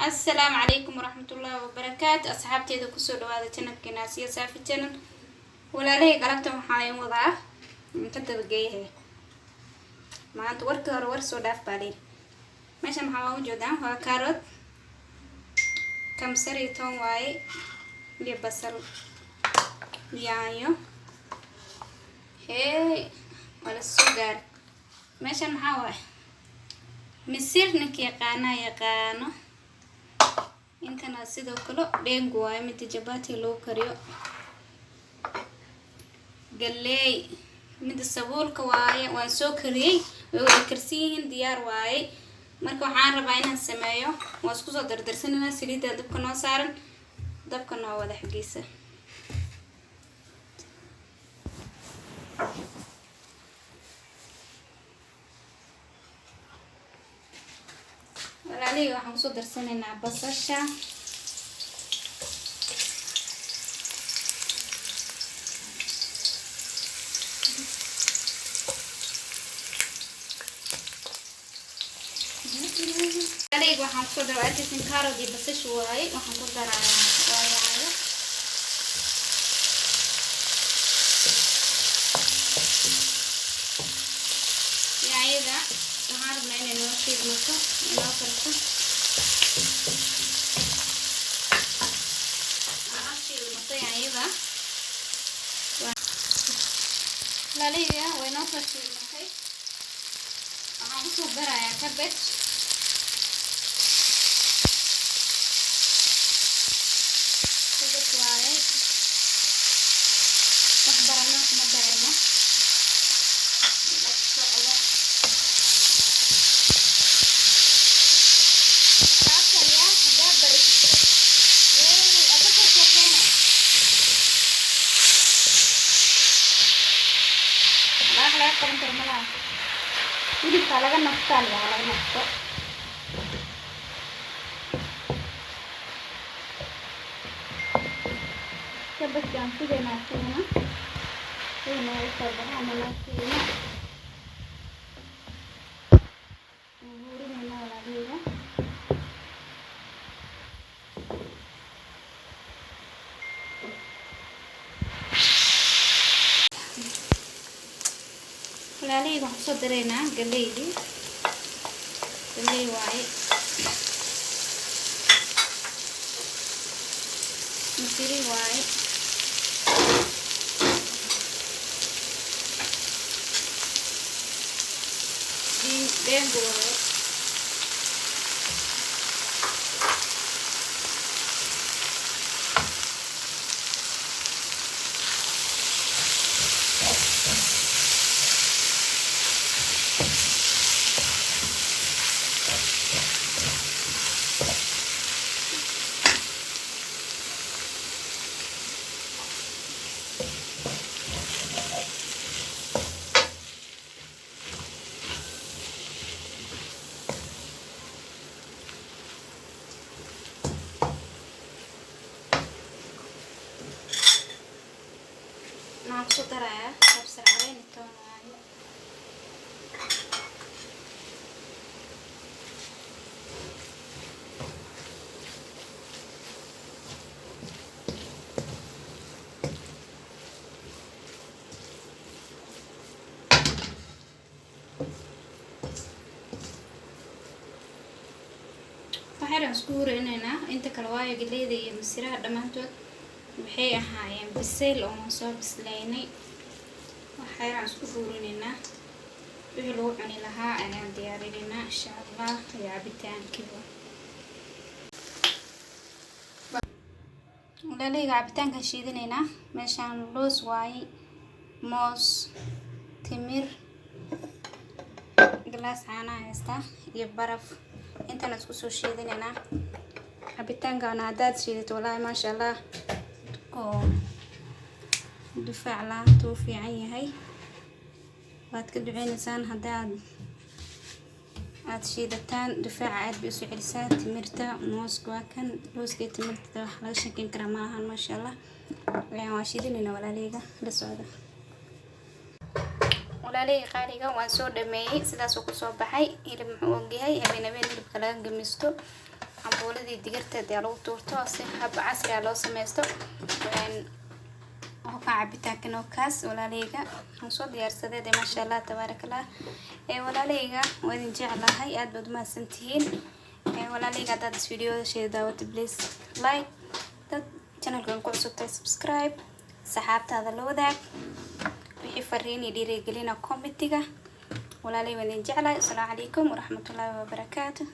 السلام عليكم ورحمة الله وبركاته أصحابتي إذا كسر هذا channel كناسية سافي channel ولا ليه قلبتهم حايم وضعه كنت بجيه ما أنت ورك سوداف بالي ماشي محاوي موجودة هو كاروت كم سريتون واي دي بصل يايو هي ولا السكر ماشي محاوي مسير نك يقانو intana sidoo kale dheengu waay mid jabati loo kariyo galey mid sabuulka waay waan soo kariyay way karsiin diyaar waay marka waxaan rabaa inaan sameeyo waan isku soo dardarsanaa saliida dabka noo saaran dabka noo wada xagiisa عليه waxaan soo darsaneynaa basasha عليه waxaan soo daraatiin karoot iyo basasha waay waxaan ku darayaa waayayo yaayada waxaan rabnaa inay noo shiidmato inoo karto shiidmato yaayada laliya way noo soo shiidmatay waxaan kusoo darayaa cabbage waaye wax barana kuma darayno hilib laga naftaan waa laga nafto kabadkan sideenaa keena ina soo baxana naftiina buurina walaaliga عليه waxaan dareynaa galeeydi galeey waay misiri waay dengo ناقص ترى أبصر عليه التون waxaan isku hurinayna inta kala waayo galeeyda iyo misiraha dhamaantood waxay ahaayeen bisayl oo soo bislaynay waxaan isku hurinayna wixii lagu cuni lahaa ayaan diyaarinaynaa insha Allah iyo cabitaankiiba walaaliga cabitaanka shiidinaynaa meeshaan loos waay moos timir glass caana haysta iyo baraf intaan isku soo shiidinaynaa cabitaanka hadaad shiidato walahi ma sha Allah oo difaac la tuu fiican yahay waad ka duceynaysan hadaad shiidataan difaaca aad bay soo celisaa timirta mooska kan looska timirta wax laga shakin kara ma ahan ma sha Allah waa shiidinayna walaaliga la socda walaalay qaaliga waan soo dhameeyay sidaas oo ku soo baxay hilib muxuu ogyahay habeen hilibka laga gamisto cambuuladii digirteed ee lagu tuurto si hab casri ah loo sameysto oo ka cabitaankan oo kaas walaaleyga aan soo diyaarsaday masha Allah tabarakallah walaaleyga waan jeclahay aad baad mahadsantihiin walaaleyga dad video sheedawada please like dad channelkan ku cusubtay subscribe saxaabtaada la wadaag wixii fariin iyo dhiirigelin comment-iga walaaley waan jeclahay. Assalaamu calaykum waraxmatullaahi wabarakaatuh.